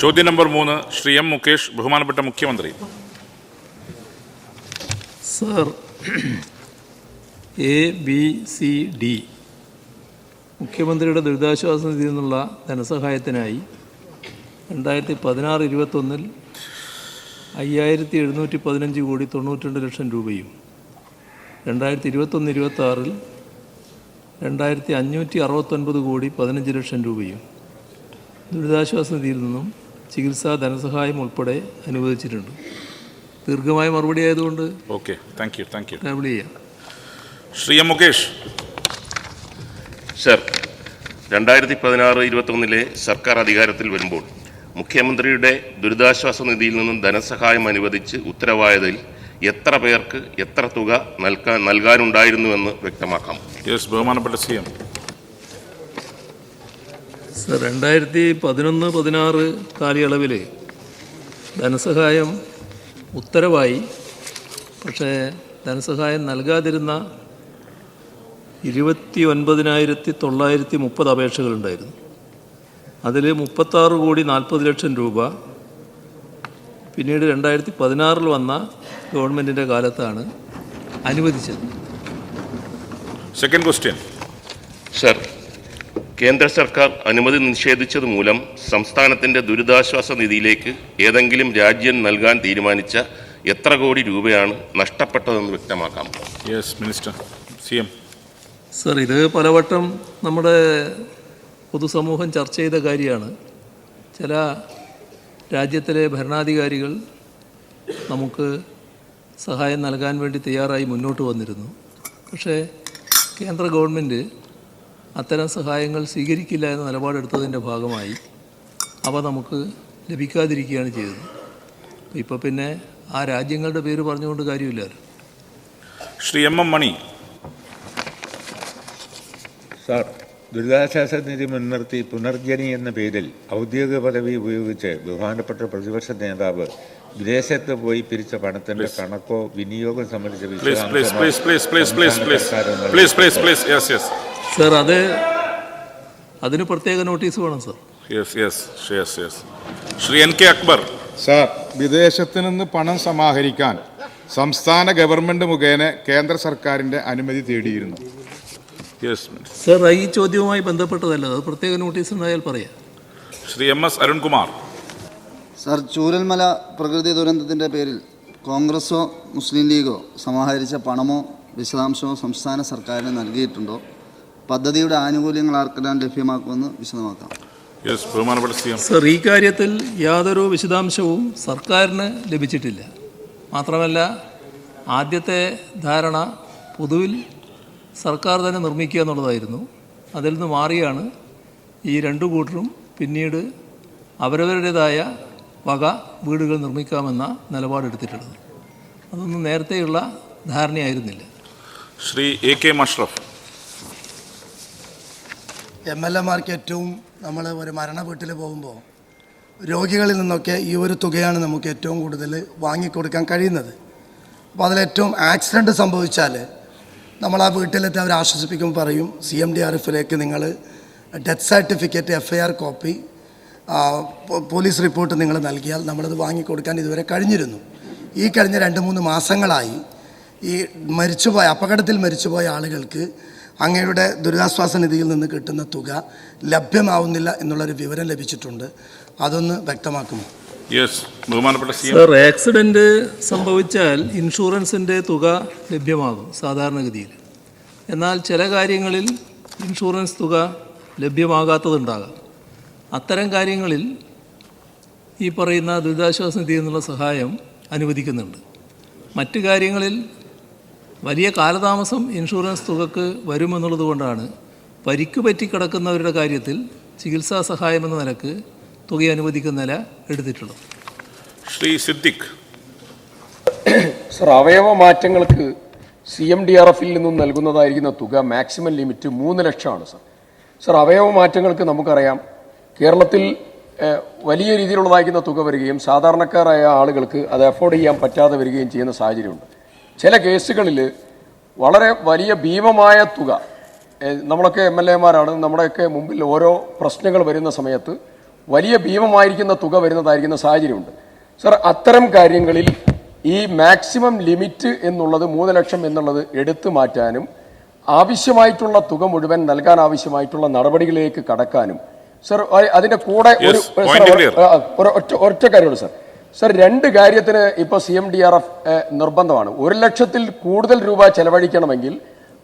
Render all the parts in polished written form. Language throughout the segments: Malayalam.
ചോദ്യം നമ്പർ 3 ശ്രീ എം മുകേഷ്, ബഹുമാനപ്പെട്ട മുഖ്യമന്ത്രി. സർ, ABCD മുഖ്യമന്ത്രിയുടെ ദുരിതാശ്വാസ നിധിയിൽ നിന്നുള്ള ധനസഹായത്തിനായി 2016-21 5715 കോടി 92 ലക്ഷം രൂപയും 2021-26 2569 കോടി 15 ലക്ഷം രൂപയും ദുരിതാശ്വാസ നിധിയിൽ നിന്നും ചികിത്സാ ധനസഹായം ഉൾപ്പെടെ അനുവദിച്ചിട്ടുണ്ട്. ദീർഘമായ മറുപടി ആയതുകൊണ്ട് ഓക്കെ, താങ്ക് യു. ടേബിൾ ചെയ്യാം. ശ്രീ എം മുകേഷ്. സർ, 2016-21 സർക്കാർ അധികാരത്തിൽ വരുമ്പോൾ മുഖ്യമന്ത്രിയുടെ ദുരിതാശ്വാസ നിധിയിൽ നിന്നും ധനസഹായം അനുവദിച്ച് ഉത്തരവായതിൽ എത്ര പേർക്ക് എത്ര തുക നൽകാനുണ്ടായിരുന്നുവെന്ന് വ്യക്തമാക്കാം. യെസ്, ബഹുമാനപ്പെട്ട CM. സർ, 2011-16 കാലയളവിൽ ധനസഹായം ഉത്തരവായി, പക്ഷേ ധനസഹായം നൽകാതിരുന്ന 29,930 അപേക്ഷകളുണ്ടായിരുന്നു. അതിൽ 36 കോടി 40 ലക്ഷം രൂപ പിന്നീട് 2016 വന്ന ഗവൺമെൻറ്റിൻ്റെ കാലത്താണ് അനുവദിച്ചത്. Second question. സർ, കേന്ദ്ര സർക്കാർ അനുമതി നിഷേധിച്ചത് മൂലം സംസ്ഥാനത്തിൻ്റെ ദുരിതാശ്വാസ നിധിയിലേക്ക് ഏതെങ്കിലും രാജ്യം നൽകാൻ തീരുമാനിച്ച എത്ര കോടി രൂപയാണ് നഷ്ടപ്പെട്ടതെന്ന് വ്യക്തമാക്കാം. Yes minister. CM. സർ, ഇത് പലവട്ടം നമ്മുടെ പൊതുസമൂഹം ചർച്ച ചെയ്ത കാര്യമാണ്. ചില രാജ്യത്തിലെ ഭരണാധികാരികൾ നമുക്ക് സഹായം നൽകാൻ വേണ്ടി തയ്യാറായി മുന്നോട്ട് വന്നിരുന്നു. പക്ഷേ കേന്ദ്ര ഗവൺമെൻറ് അത്തരം സഹായങ്ങൾ സ്വീകരിക്കില്ല എന്ന നിലപാടെടുത്തതിൻ്റെ ഭാഗമായി അവ നമുക്ക് ലഭിക്കാതിരിക്കുകയാണ് ചെയ്തത്. ഇപ്പോൾ പിന്നെ ആ രാജ്യങ്ങളുടെ പേര് പറഞ്ഞുകൊണ്ട് കാര്യമില്ലല്ലോ. ശ്രീ MM മണി. സാർ, ദുരിതാശ്വാസ നിധി മുൻനിർത്തി പുനർജനി എന്ന പേരിൽ ഔദ്യോഗിക പദവി ഉപയോഗിച്ച് ബഹുമാനപ്പെട്ട പ്രതിപക്ഷ നേതാവ് വിദേശത്ത് പോയി പിരിച്ച പണത്തിന്റെ കണക്കോ വിനിയോഗം സംബന്ധിച്ച സർ, അതിന് പ്രത്യേക നോട്ടീസ് വേണം sir. Shri NK Akbar. Sir, വിദേശത്ത് നിന്ന് പണം സമാഹരിക്കാൻ സംസ്ഥാന ഗവൺമെന്റ് മുഖേന കേന്ദ്ര സർക്കാരിന്റെ അനുമതി തേടിയിരുന്നു. സർ, ഈ ചോദ്യവുമായി ബന്ധപ്പെട്ടതല്ല, അത് പ്രത്യേക നോട്ടീസ് ഉണ്ടായാൽ പറയാം. ശ്രീ MS അരുൺകുമാർ. സാർ, ചൂരൽമല പ്രകൃതി ദുരന്തത്തിൻ്റെ പേരിൽ കോൺഗ്രസോ മുസ്ലിം ലീഗോ സമാഹരിച്ച പണമോ വിശദാംശമോ സംസ്ഥാന സർക്കാരിന് നൽകിയിട്ടുണ്ടോ? പദ്ധതിയുടെ ആനുകൂല്യങ്ങൾ ആർക്കെല്ലാം ലഭ്യമാക്കുമെന്ന് വിശദമാക്കാം. സർ, ഈ കാര്യത്തിൽ യാതൊരു വിശദാംശവും സർക്കാരിന് ലഭിച്ചിട്ടില്ല. മാത്രമല്ല, ആദ്യത്തെ ധാരണ പൊതുവിൽ സർക്കാർ തന്നെ നിർമ്മിക്കുക എന്നുള്ളതായിരുന്നു. അതിൽ നിന്ന് മാറിയാണ് ഈ രണ്ടു കൂട്ടരും പിന്നീട് അവരവരുടേതായ വക വീടുകൾ നിർമ്മിക്കാമെന്ന നിലപാടെടുത്തിട്ടുള്ളത്. അതൊന്നും നേരത്തെയുള്ള ധാരണയായിരുന്നില്ല. ശ്രീ AK മഷ്റഫ്. MLAമാർക്ക് ഏറ്റവും നമ്മൾ ഒരു മരണ വീട്ടിൽ പോകുമ്പോൾ രോഗികളിൽ നിന്നൊക്കെ ഈ ഒരു തുകയാണ് നമുക്ക് ഏറ്റവും കൂടുതൽ വാങ്ങിക്കൊടുക്കാൻ കഴിയുന്നത്. അപ്പോൾ അതിലേറ്റവും ആക്സിഡൻറ്റ് സംഭവിച്ചാൽ നമ്മൾ ആ വീട്ടിലെത്തി അവരെ ആശ്വസിപ്പിക്കുമ്പോൾ പറയും CMDRFലേക്ക് നിങ്ങൾ death certificate, FIR copy, police report നിങ്ങൾ നൽകിയാൽ നമ്മളത് വാങ്ങിക്കൊടുക്കാൻ ഇതുവരെ കഴിഞ്ഞിരുന്നു. ഈ കഴിഞ്ഞ 2-3 മാസങ്ങളായി ഈ അപകടത്തിൽ മരിച്ചുപോയ ആളുകൾക്ക് അങ്ങയുടെ ദുരിതാശ്വാസ നിധിയിൽ നിന്ന് കിട്ടുന്ന തുക ലഭ്യമാവുന്നില്ല എന്നുള്ളൊരു വിവരം ലഭിച്ചിട്ടുണ്ട്. അതൊന്ന് വ്യക്തമാക്കുമോ? സർ, ആക്സിഡൻറ്റ് സംഭവിച്ചാൽ ഇൻഷുറൻസിൻ്റെ തുക ലഭ്യമാകും സാധാരണഗതിയിൽ. എന്നാൽ ചില കാര്യങ്ങളിൽ ഇൻഷുറൻസ് തുക ലഭ്യമാകാത്തതുണ്ടാകാം. അത്തരം കാര്യങ്ങളിൽ ഈ പറയുന്ന ദുരിതാശ്വാസ നിധിയിൽ നിന്നുള്ള സഹായം അനുവദിക്കുന്നുണ്ട്. മറ്റു കാര്യങ്ങളിൽ വലിയ കാലതാമസം ഇൻഷുറൻസ് തുകക്ക് വരുമെന്നുള്ളത് കൊണ്ടാണ് പരിക്ക് പറ്റിക്കിടക്കുന്നവരുടെ കാര്യത്തിൽ ചികിത്സാ സഹായം എന്ന നിലക്ക് തുക അനുവദിക്കുന്ന നില എടുത്തിട്ടുള്ളത്. ശ്രീ സിദ്ദിഖ്. സർ, അവയവ മാറ്റങ്ങൾക്ക് CMDRFിൽ നിന്നും നൽകുന്നതായിരിക്കുന്ന തുക മാക്സിമം ലിമിറ്റ് 3 ലക്ഷമാണ്. സർ, അവയവ മാറ്റങ്ങൾക്ക് നമുക്കറിയാം കേരളത്തിൽ വലിയ രീതിയിലുള്ളതായിരിക്കുന്ന തുക വരികയും സാധാരണക്കാരായ ആളുകൾക്ക് അത് അഫോർഡ് ചെയ്യാൻ പറ്റാതെ വരികയും ചെയ്യുന്ന സാഹചര്യമുണ്ട്. ചില കേസുകളിൽ വളരെ വലിയ ഭീമമായ തുക, നമ്മളൊക്കെ MLAമാരാണ്, നമ്മുടെയൊക്കെ മുമ്പിൽ ഓരോ പ്രശ്നങ്ങൾ വരുന്ന സമയത്ത് വലിയ ഭീമമായിരിക്കുന്ന തുക വരുന്നതായിരിക്കുന്ന സാഹചര്യമുണ്ട്. സർ, അത്തരം കാര്യങ്ങളിൽ ഈ മാക്സിമം ലിമിറ്റ് എന്നുള്ളത് 3 ലക്ഷം എന്നുള്ളത് എടുത്തു മാറ്റാനും ആവശ്യമായിട്ടുള്ള തുക മുഴുവൻ നൽകാൻ ആവശ്യമായിട്ടുള്ള നടപടികളിലേക്ക് കടക്കാനും സർ അതിൻ്റെ കൂടെ ഒറ്റ കാര്യമുള്ളൂ സർ 2 കാര്യത്തിന് ഇപ്പോൾ CMDRF നിർബന്ധമാണ്. 1 ലക്ഷത്തിൽ കൂടുതൽ രൂപ ചെലവഴിക്കണമെങ്കിൽ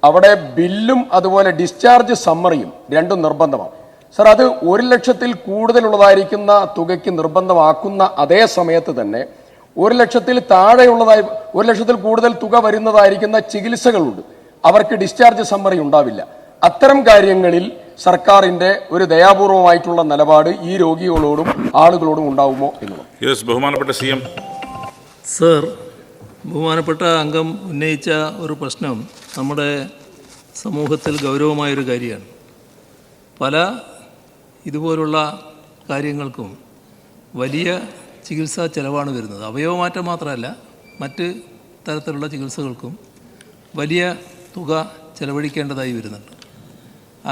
അവിടെ ബില്ലും അതുപോലെ ഡിസ്ചാർജ് സമ്മറിയും രണ്ടും നിർബന്ധമാണ്. സർ, അത് 1 ലക്ഷത്തിൽ കൂടുതലുള്ളതായിരിക്കുന്ന തുകയ്ക്ക് നിർബന്ധമാക്കുന്ന അതേ സമയത്ത് തന്നെ 1 ലക്ഷത്തിൽ താഴെയുള്ളതായി 1 ലക്ഷത്തിൽ കൂടുതൽ തുക വരുന്നതായിരിക്കുന്ന ചികിത്സകളുണ്ട്, അവർക്ക് ഡിസ്ചാർജ് സമ്മറി ഉണ്ടാവില്ല. അത്തരം കാര്യങ്ങളിൽ സർക്കാരിന്റെ ഒരു ദയാപൂർവമായിട്ടുള്ള നിലപാട് ഈ രോഗികളോടും ആളുകളോടും ഉണ്ടാവുമോ എന്നുള്ളത്. ബഹുമാനപ്പെട്ട CM. സർ, ബഹുമാനപ്പെട്ട അംഗം ഉന്നയിച്ച ഒരു പ്രശ്നം നമ്മുടെ സമൂഹത്തിൽ ഗൗരവമായൊരു കാര്യമാണ്. പല ഇതുപോലുള്ള കാര്യങ്ങൾക്കും വലിയ ചികിത്സാ ചെലവാണ് വരുന്നത്. അവയവമാറ്റം മാത്രമല്ല, മറ്റ് തരത്തിലുള്ള ചികിത്സകൾക്കും വലിയ തുക ചെലവഴിക്കേണ്ടതായി വരുന്നുണ്ട്.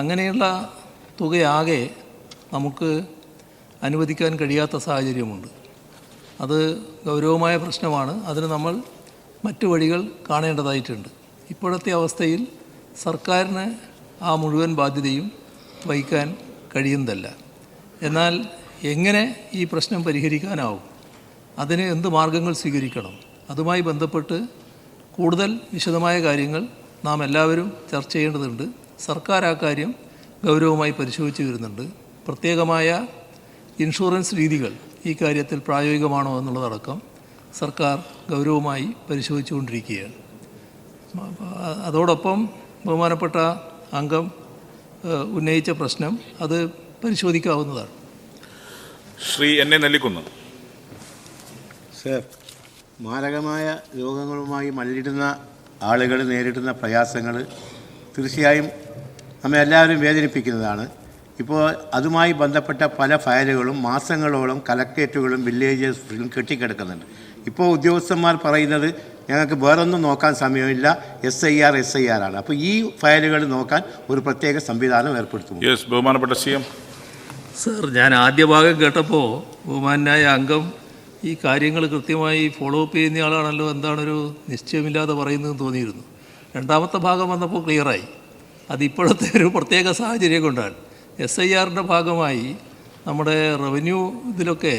അങ്ങനെയുള്ള തുകയാകെ നമുക്ക് അനുവദിക്കാൻ കഴിയാത്ത സാഹചര്യമുണ്ട്. അത് ഗൗരവമായ പ്രശ്നമാണ്. അതിന് നമ്മൾ മറ്റു വഴികൾ കാണേണ്ടതായിട്ടുണ്ട്. ഇപ്പോഴത്തെ അവസ്ഥയിൽ സർക്കാരിന് ആ മുഴുവൻ ബാധ്യതയും വഹിക്കാൻ കഴിയുന്നതല്ല. എന്നാൽ എങ്ങനെ ഈ പ്രശ്നം പരിഹരിക്കാനാവും, അതിന് എന്ത് മാർഗങ്ങൾ സ്വീകരിക്കണം, അതുമായി ബന്ധപ്പെട്ട് കൂടുതൽ വിശദമായ കാര്യങ്ങൾ നാം എല്ലാവരും ചർച്ച ചെയ്യേണ്ടതുണ്ട്. സർക്കാർ ആ കാര്യം ഗൗരവമായി പരിശോധിച്ച് വരുന്നുണ്ട്. പ്രത്യേകമായ ഇൻഷുറൻസ് രീതികൾ ഈ കാര്യത്തിൽ പ്രായോഗികമാണോ എന്നുള്ളതടക്കം സർക്കാർ ഗൗരവമായി പരിശോധിച്ചുകൊണ്ടിരിക്കുകയാണ്. അതോടൊപ്പം ബഹുമാനപ്പെട്ട അംഗം ഉന്നയിച്ച പ്രശ്നം അത് പരിശോധിക്കാവുന്നതാണ്. Shri N. A. Nellikkunnu. Sir, മാരകമായ രോഗങ്ങളുമായി മല്ലിടുന്ന ആളുകൾ നേരിടുന്ന പ്രയാസങ്ങൾ തീർച്ചയായും നമ്മെ എല്ലാവരും വേദനിപ്പിക്കുന്നതാണ്. ഇപ്പോൾ അതുമായി ബന്ധപ്പെട്ട പല ഫയലുകളും മാസങ്ങളോളം കലക്ട്രേറ്റുകളും വില്ലേജസും കെട്ടിക്കിടക്കുന്നുണ്ട്. ഇപ്പോൾ ഉദ്യോഗസ്ഥന്മാർ പറയുന്നത് ഞങ്ങൾക്ക് വേറൊന്നും നോക്കാൻ സമയമില്ല, SIR ആണ്. അപ്പോൾ ഈ ഫയലുകൾ നോക്കാൻ ഒരു പ്രത്യേക സംവിധാനം ഏർപ്പെടുത്തും. ബഹുമാനപ്പെട്ട CM. സർ, ഞാൻ ആദ്യ ഭാഗം കേട്ടപ്പോൾ ബഹുമാനായ അംഗം ഈ കാര്യങ്ങൾ കൃത്യമായി ഫോളോ അപ്പ് ചെയ്യുന്നയാളാണല്ലോ, എന്താണൊരു നിശ്ചയമില്ലാതെ പറയുന്നതെന്ന് തോന്നിയിരുന്നു. രണ്ടാമത്തെ ഭാഗം വന്നപ്പോൾ ക്ലിയറായി. അതിപ്പോഴത്തെ ഒരു പ്രത്യേക സാഹചര്യം കൊണ്ടാണ്. SIRൻ്റെ ഭാഗമായി നമ്മുടെ റവന്യൂ ഇതിലൊക്കെ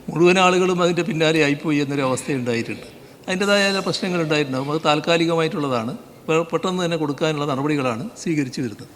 മുഴുവൻ ആളുകളും അതിൻ്റെ പിന്നാലെ ആയിപ്പോയി എന്നൊരു അവസ്ഥയുണ്ടായിട്ടുണ്ട്. അതിൻ്റെതായ ചില പ്രശ്നങ്ങളുണ്ടായിട്ടുണ്ടാകും. അത് താൽക്കാലികമായിട്ടുള്ളതാണ്. പെട്ടെന്ന് തന്നെ കൊടുക്കാനുള്ള നടപടികളാണ് സ്വീകരിച്ചു വരുന്നത്.